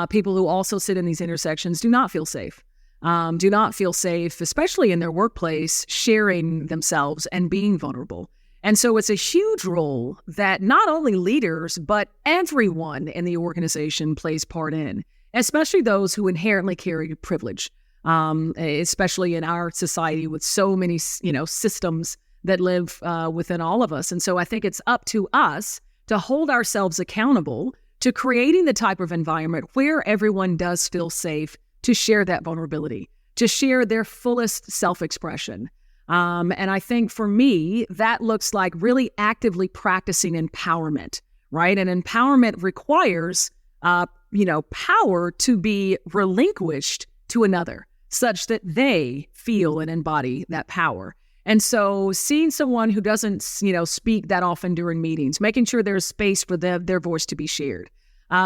S4: people who also sit in these intersections do not feel safe. Especially in their workplace, sharing themselves and being vulnerable. And so it's a huge role that not only leaders, but everyone in the organization plays part in, especially those who inherently carry privilege, especially in our society with so many, systems that live within all of us. And so I think it's up to us to hold ourselves accountable to creating the type of environment where everyone does feel safe to share that vulnerability, to share their fullest self-expression. And I think for me, that looks like really actively practicing empowerment, right? And empowerment requires, power to be relinquished to another such that they feel and embody that power. And so seeing someone who doesn't, speak that often during meetings, making sure there's space for their voice to be shared,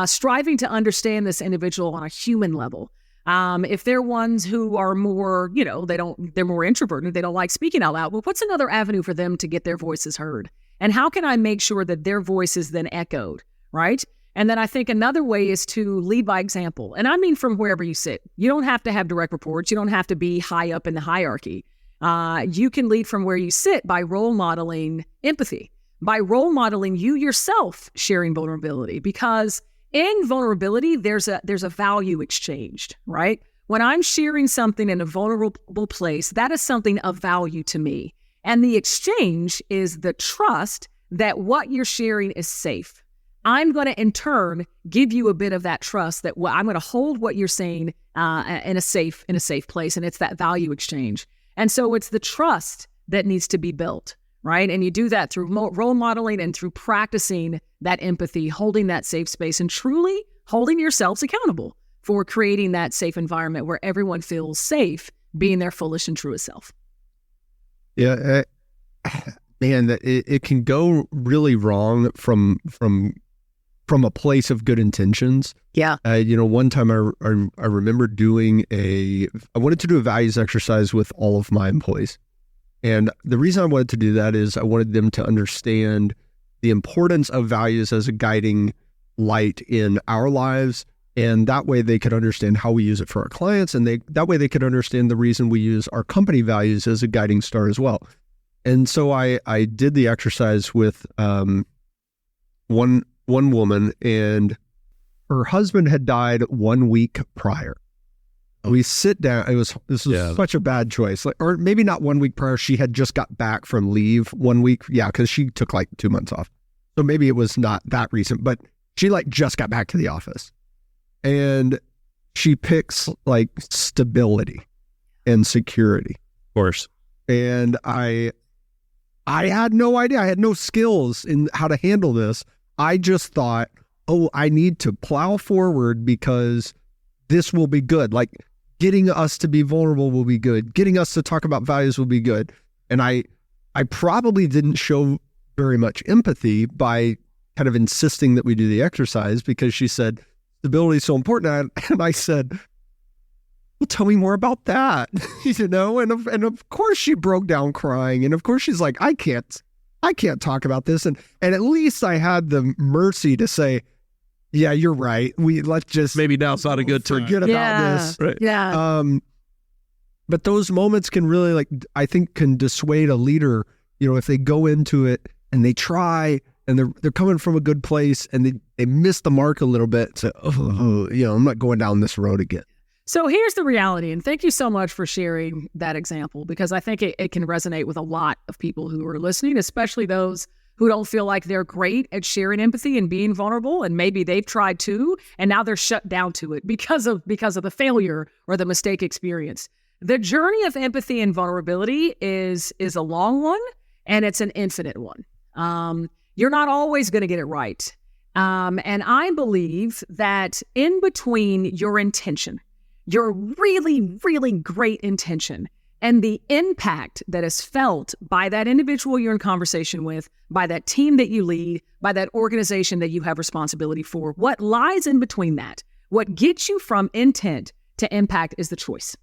S4: striving to understand this individual on a human level. If they're ones who are more, they're more introverted, they don't like speaking out loud, well, what's another avenue for them to get their voices heard? And how can I make sure that their voice is then echoed, right? And then I think another way is to lead by example. And I mean from wherever you sit. You don't have to have direct reports. You don't have to be high up in the hierarchy. You can lead from where you sit by role modeling empathy, by role modeling you yourself sharing vulnerability, because in vulnerability, there's a value exchanged, right? When I'm sharing something in a vulnerable place, that is something of value to me. And the exchange is the trust that what you're sharing is safe. I'm going to, in turn, give you a bit of that trust that I'm going to hold what you're saying in a safe place. And it's that value exchange. And so it's the trust that needs to be built, right? And you do that through role modeling and through practicing that empathy, holding that safe space, and truly holding yourselves accountable for creating that safe environment where everyone feels safe being their fullest and truest self.
S3: Yeah, man, it can go really wrong from a place of good intentions.
S4: Yeah.
S3: One time I remember I wanted to do a values exercise with all of my employees. And the reason I wanted to do that is I wanted them to understand the importance of values as a guiding light in our lives. And that way they could understand how we use it for our clients. And that way they could understand the reason we use our company values as a guiding star as well. And so I did the exercise with one woman, and her husband had died 1 week prior. We sit down. This was such a bad choice. Or maybe not 1 week prior. She had just got back from leave 1 week. Yeah, because she took 2 months off. So maybe it was not that recent, but she just got back to the office. And she picks stability and security.
S2: Of course.
S3: And I had no idea. I had no skills in how to handle this. I just thought, I need to plow forward because this will be good. Getting us to be vulnerable will be good. Getting us to talk about values will be good. And I probably didn't show very much empathy by kind of insisting that we do the exercise, because she said, stability is so important. And I said, well, tell me more about that. And of course she broke down crying. And of course she's like, I can't talk about this. And at least I had the mercy to say, yeah, you're right. Let's just
S2: maybe now's not a good time.
S3: Forget about this.
S2: Right.
S4: Yeah.
S3: But those moments can really I think can dissuade a leader, if they go into it and they try and they're coming from a good place and they miss the mark a little bit. So, I'm not going down this road again.
S4: So here's the reality, and thank you so much for sharing that example, because I think it can resonate with a lot of people who are listening, especially those who don't feel like they're great at sharing empathy and being vulnerable, and maybe they've tried to, and now they're shut down to it because of the failure or the mistake experienced. The journey of empathy and vulnerability is a long one, and it's an infinite one. You're not always going to get it right. And I believe that in between your intention, your really, really great intention, and the impact that is felt by that individual you're in conversation with, by that team that you lead, by that organization that you have responsibility for, what lies in between that, what gets you from intent to impact is the choice.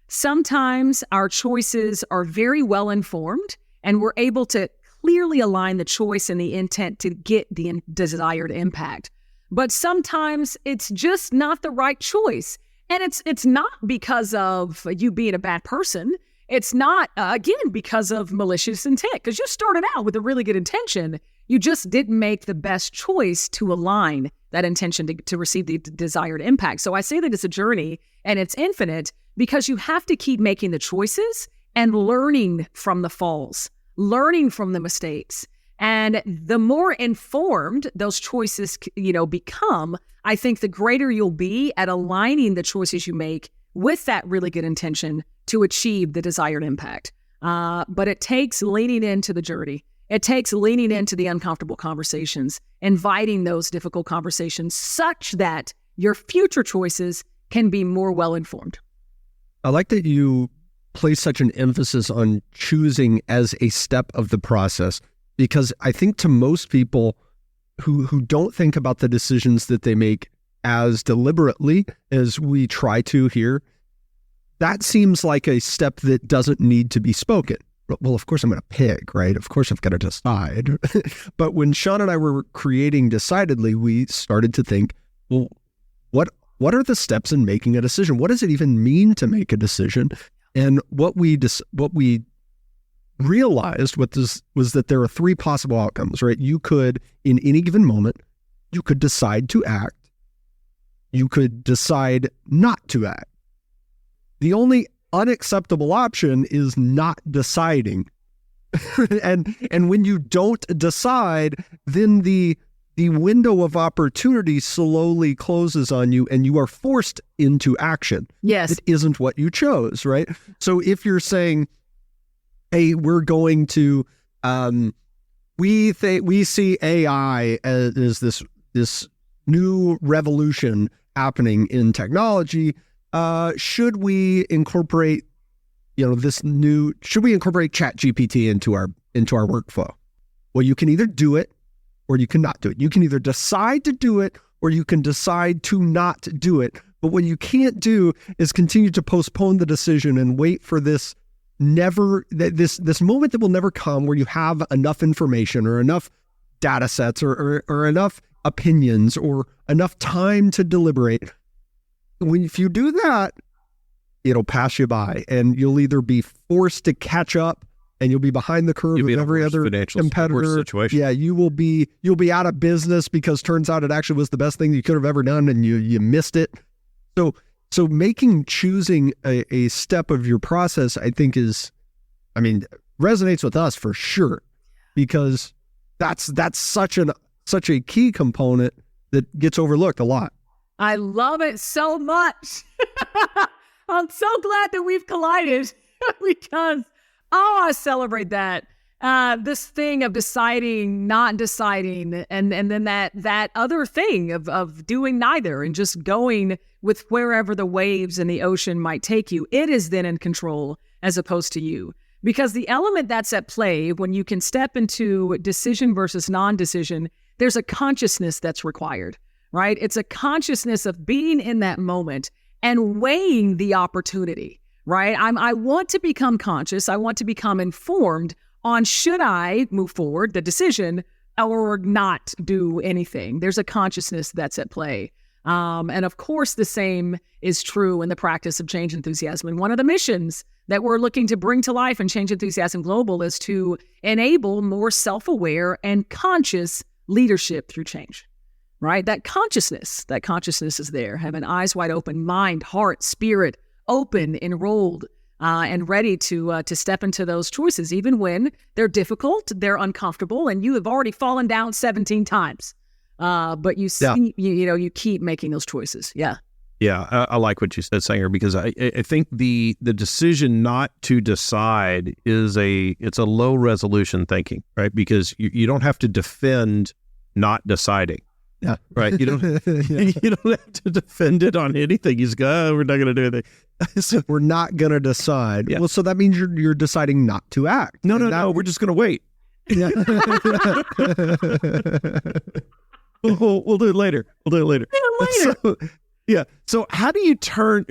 S4: Sometimes our choices are very well informed, and we're able to clearly align the choice and the intent to get the desired impact. But sometimes it's just not the right choice. And it's not because of you being a bad person. it's not, again, because of malicious intent, because you started out with a really good intention. You just didn't make the best choice to align that intention to receive the desired impact. So I say that it's a journey and it's infinite because you have to keep making the choices and learning from the falls, learning from the mistakes. And the more informed those choices, become, I think the greater you'll be at aligning the choices you make with that really good intention to achieve the desired impact. But it takes leaning into the journey. It takes leaning into the uncomfortable conversations, inviting those difficult conversations such that your future choices can be more well-informed.
S3: I like that you place such an emphasis on choosing as a step of the process, because I think to most people who don't think about the decisions that they make as deliberately as we try to here, that seems like a step that doesn't need to be spoken. Well, of course I'm going to pick, right? Of course I've got to decide. But when Sean and I were creating Decidedly, we started to think, well, what are the steps in making a decision? What does it even mean to make a decision? And what we realized was that there are three possible outcomes, right? You could, in any given moment, you could decide to act. You could decide not to act. The only unacceptable option is not deciding. and when you don't decide, then the window of opportunity slowly closes on you and you are forced into action.
S4: Yes.
S3: It isn't what you chose, right? So if you're saying, hey, we're going to, we see AI as this new revolution happening in technology. Should we incorporate, should we incorporate ChatGPT into our workflow? Well, you can either do it or you cannot do it. You can either decide to do it or you can decide to not do it. But what you can't do is continue to postpone the decision and wait for this moment that will never come, where you have enough information or enough data sets or enough opinions or enough time to deliberate. If you do that, it'll pass you by, and you'll either be forced to catch up and you'll be behind the curve with every other competitor.
S2: Situation.
S3: Yeah, you'll be out of business because turns out it actually was the best thing you could have ever done and you missed it. So choosing a step of your process, I think resonates with us for sure, because that's such a key component that gets overlooked a lot.
S4: I love it so much. I'm so glad that we've collided because, I celebrate that. This thing of deciding, not deciding, and then that other thing of doing neither and just going with wherever the waves in the ocean might take you. It is then in control as opposed to you. Because the element that's at play when you can step into decision versus non-decision, there's a consciousness that's required, right? It's a consciousness of being in that moment and weighing the opportunity, right? I want to become conscious. I want to become informed on should I move forward, the decision, or not do anything. There's a consciousness that's at play. And of course, the same is true in the practice of change enthusiasm. And one of the missions that we're looking to bring to life in Change Enthusiasm Global is to enable more self-aware and conscious leadership through change, right? That consciousness is there. Having eyes wide open, mind, heart, spirit open, enrolled, and ready to step into those choices, even when they're difficult, they're uncomfortable, and you have already fallen down 17 times. But you see, you keep making those choices. Yeah.
S2: Yeah, I like what you said, Sanger, because I think the decision not to decide it's a low resolution thinking, right? Because you don't have to defend not deciding.
S3: Yeah.
S2: Right. You don't you don't have to defend it on anything. You just go, we're not going to do anything.
S3: So we're not going to decide. Yeah. Well, so that means you're deciding not to act.
S2: No, we're just going to wait. Yeah. We'll do it later. So how do you turn?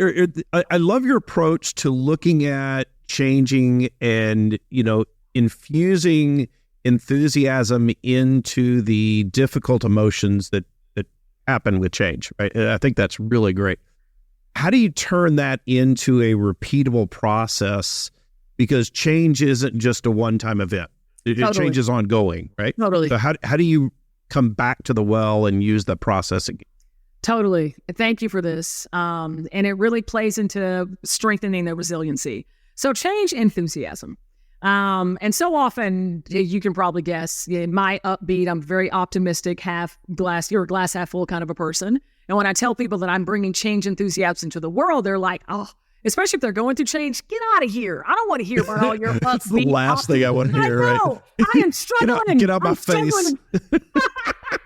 S2: I love your approach to looking at changing and infusing enthusiasm into the difficult emotions that happen with change. Right? I think that's really great. How do you turn that into a repeatable process because change isn't just a one-time event. It changes ongoing, right?
S4: Totally.
S2: So how do you come back to the well and use the process again?
S4: Totally. Thank you for this. And it really plays into strengthening the resiliency. So change enthusiasm. And so often, you can probably guess, my upbeat, I'm very optimistic, you're a glass half full kind of a person. And when I tell people that I'm bringing change enthusiasm into the world, they're like, oh, especially if they're going through change, get out of here. I don't want to hear about all your upbeat.
S2: That's the last thing I want to hear, right?
S4: I am struggling.
S2: Get out my face.
S4: Get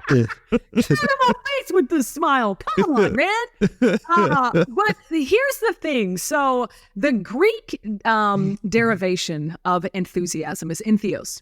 S4: out of my face with this smile. Come on, man. But here's the thing. So the Greek derivation of enthusiasm is entheos.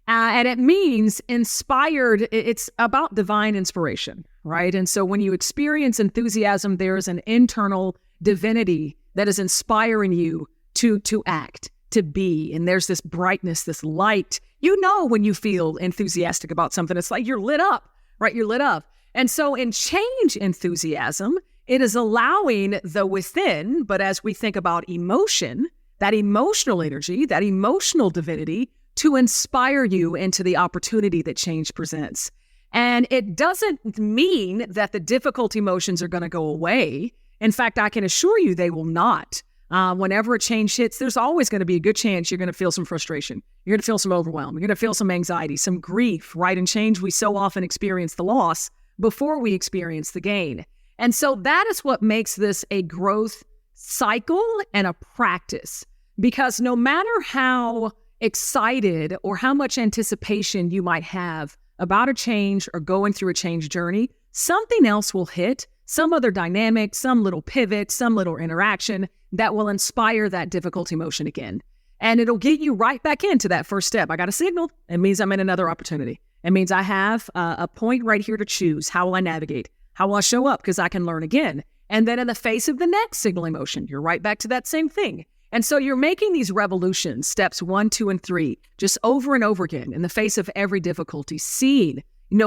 S4: And it means inspired. It's about divine inspiration, right? And so when you experience enthusiasm, there's an internal divinity that is inspiring you to act, to be. And there's this brightness, this light. You know, when you feel enthusiastic about something, it's like you're lit up, right? You're lit up. And so in change enthusiasm, it is allowing the within, but as we think about emotion, that emotional energy, that emotional divinity to inspire you into the opportunity that change presents. And it doesn't mean that the difficult emotions are going to go away. In fact, I can assure you they will not. Whenever a change hits, there's always going to be a good chance you're going to feel some frustration. You're going to feel some overwhelm. You're going to feel some anxiety, some grief, right? In change, we so often experience the loss before we experience the gain. And so that is what makes this a growth cycle and a practice. Because no matter how excited or how much anticipation you might have about a change or going through a change journey, something else will hit, some other dynamic, some little pivot, some little interaction that will inspire that difficult emotion again. And it'll get you right back into that first step. I got a signal. It means I'm in another opportunity. It means I have a point right here to choose. How will I navigate? How will I show up? Because I can learn again. And then in the face of the next signal emotion, you're right back to that same thing. And so you're making these revolutions, steps 1, 2, and 3, just over and over again in the face of every difficulty, seeing,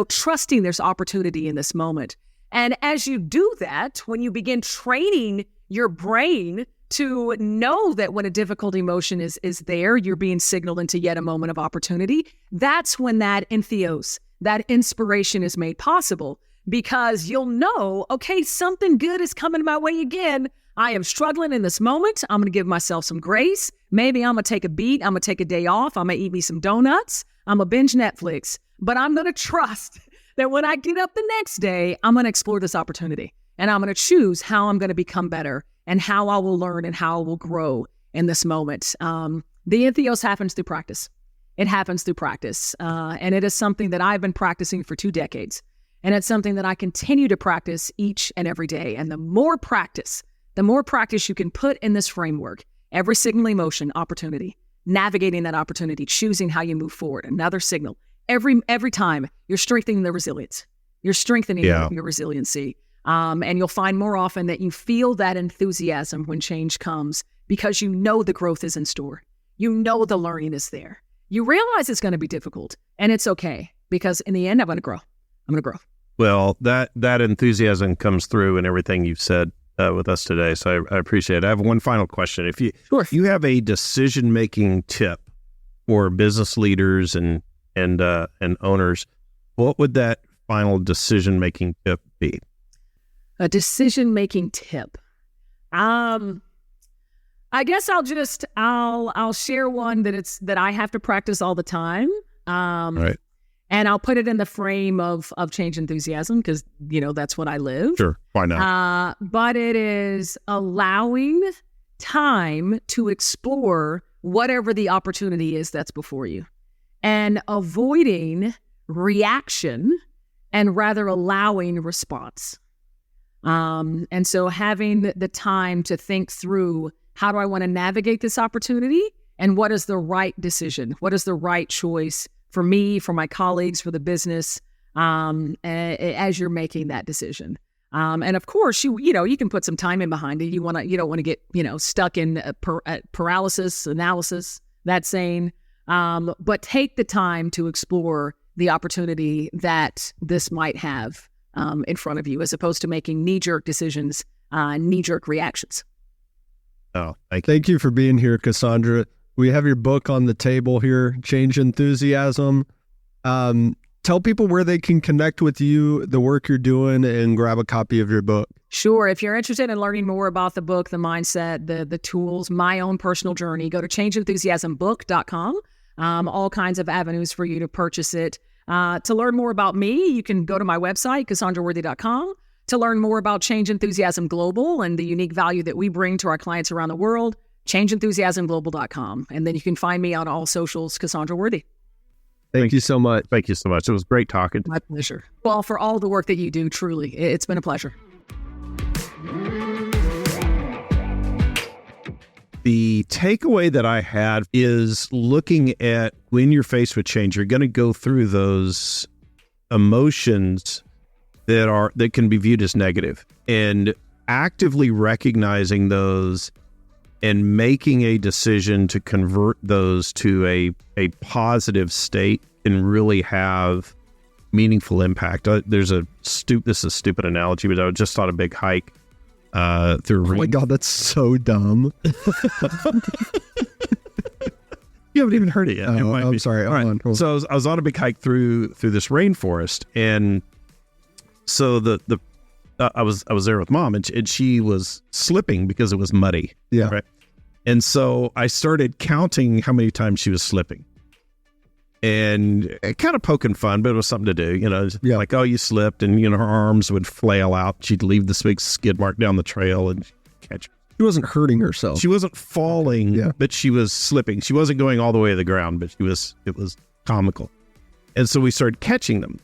S4: trusting there's opportunity in this moment. And as you do that, when you begin training your brain to know that when a difficult emotion is there, you're being signaled into yet a moment of opportunity, that's when that entheos, that inspiration is made possible, because you'll know, okay, something good is coming my way again. I am struggling in this moment. I'm going to give myself some grace. Maybe I'm going to take a beat. I'm going to take a day off. I'm going to eat me some donuts. I'm going to binge Netflix. But I'm going to trust that when I get up the next day, I'm going to explore this opportunity. And I'm going to choose how I'm going to become better and how I will learn and how I will grow in this moment. The entheos happens through practice. It happens through practice. And it is something that I've been practicing for 2 decades. And it's something that I continue to practice each and every day. And the more practice you can put in this framework, every signal emotion, opportunity, navigating that opportunity, choosing how you move forward, another signal. Every time you're strengthening the resilience. You're strengthening your resiliency. And you'll find more often that you feel that enthusiasm when change comes because you know the growth is in store. You know the learning is there. You realize it's going to be difficult, and it's okay, because in the end, I'm going to grow.
S2: Well, that enthusiasm comes through in everything you've said with us today. So I appreciate it. I have one final question. If you have a decision-making tip for business leaders and owners, what would that final decision-making tip be?
S4: A decision-making tip. I guess I'll share one that I have to practice all the time.
S2: Right.
S4: And I'll put it in the frame of change enthusiasm, because, that's what I live.
S2: Sure. Why not?
S4: But it is allowing time to explore whatever the opportunity is that's before you, and avoiding reaction and rather allowing response. And so having the time to think through, how do I want to navigate this opportunity? And what is the right decision? What is the right choice for me, for my colleagues, for the business, as you're making that decision? And of course, you can put some time in behind it. You don't want to get, stuck in paralysis analysis, that saying, but take the time to explore the opportunity that this might have in front of you, as opposed to making knee-jerk decisions, knee-jerk reactions.
S2: Oh, thank you.
S3: Thank you for being here, Cassandra. We have your book on the table here, Change Enthusiasm. Tell people where they can connect with you, the work you're doing, and grab a copy of your book.
S4: Sure. If you're interested in learning more about the book, the mindset, the tools, my own personal journey, go to changeenthusiasmbook.com. All kinds of avenues for you to purchase it. To learn more about me, you can go to my website, CassandraWorthy.com. To learn more about Change Enthusiasm Global and the unique value that we bring to our clients around the world, ChangeEnthusiasmGlobal.com. And then you can find me on all socials, Cassandra Worthy.
S3: Thank you so much.
S2: Thank you so much. It was great talking.
S4: My pleasure. Well, for all the work that you do, truly, it's been a pleasure.
S2: The takeaway that I had is looking at when you're faced with change, you're going to go through those emotions that can be viewed as negative, and actively recognizing those and making a decision to convert those to a positive state and really have meaningful impact. This is a stupid analogy, but I just thought a big hike through.
S3: Oh my God, that's so dumb.
S2: You haven't even heard it yet.
S3: Oh, I'm sorry.
S2: All right.
S3: Hold on.
S2: So I was on a big hike through this rainforest, and so I was there with Mom, and she was slipping because it was muddy.
S3: Yeah.
S2: Right. And so I started counting how many times she was slipping, and kind of poking fun, but it was something to do,
S3: Yeah.
S2: like, oh, you slipped, and, her arms would flail out. She'd leave this big skid mark down the trail and catch.
S3: She wasn't hurting herself.
S2: She wasn't falling,
S3: Yeah.
S2: but she was slipping. She wasn't going all the way to the ground, but it was comical. And so we started catching them.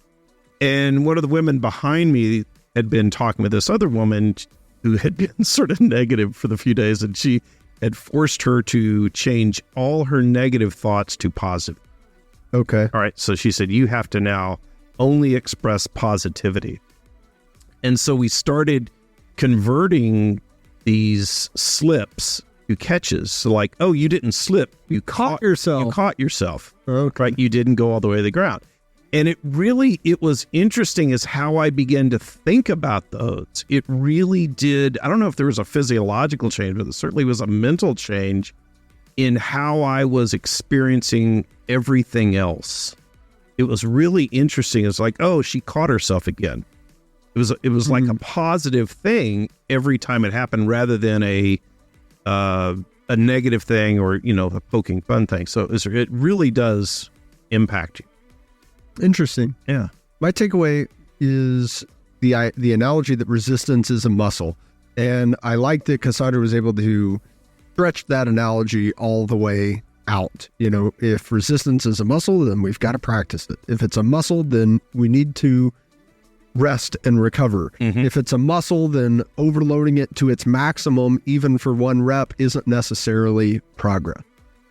S2: And one of the women behind me had been talking with this other woman who had been sort of negative for the few days, and she had forced her to change all her negative thoughts to positive.
S3: Okay.
S2: All right. So she said, you have to now only express positivity. And so we started converting these slips to catches. So like, oh, you didn't slip. You caught
S3: yourself.
S2: You caught yourself.
S3: Okay.
S2: Right. You didn't go all the way to the ground. And it was interesting as how I began to think about those. It really did. I don't know if there was a physiological change, but there certainly was a mental change in how I was experiencing everything else. It was really interesting. It's like, oh, she caught herself again. It was like a positive thing every time it happened, rather than a negative thing or, a poking fun thing. So it really does impact you.
S3: Interesting.
S2: Yeah.
S3: My takeaway is the analogy that resistance is a muscle. And I like that Cassandra was able to stretch that analogy all the way out. If resistance is a muscle, then we've got to practice it. If it's a muscle, then we need to rest and recover.
S2: Mm-hmm.
S3: If it's a muscle, then overloading it to its maximum, even for one rep, isn't necessarily progress.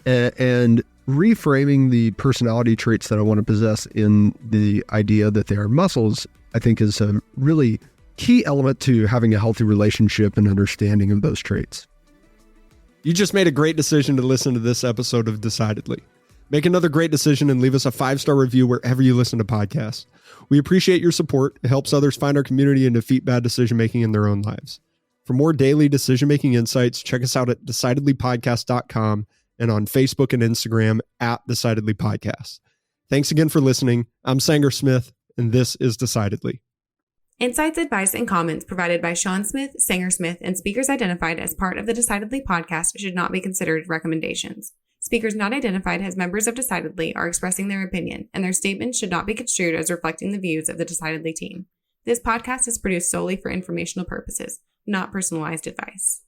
S3: And reframing the personality traits that I want to possess in the idea that they are muscles, I think is a really key element to having a healthy relationship and understanding of those traits. You just made a great decision to listen to this episode of Decidedly. Make another great decision and leave us a 5-star review wherever you listen to podcasts. We appreciate your support. It helps others find our community and defeat bad decision-making in their own lives. For more daily decision-making insights, check us out at decidedlypodcast.com and on Facebook and Instagram at Decidedly Podcast. Thanks again for listening. I'm Sanger Smith, and this is Decidedly.
S5: Insights, advice, and comments provided by Sean Smith, Sanger Smith, and speakers identified as part of the Decidedly podcast should not be considered recommendations. Speakers not identified as members of Decidedly are expressing their opinion, and their statements should not be construed as reflecting the views of the Decidedly team. This podcast is produced solely for informational purposes, not personalized advice.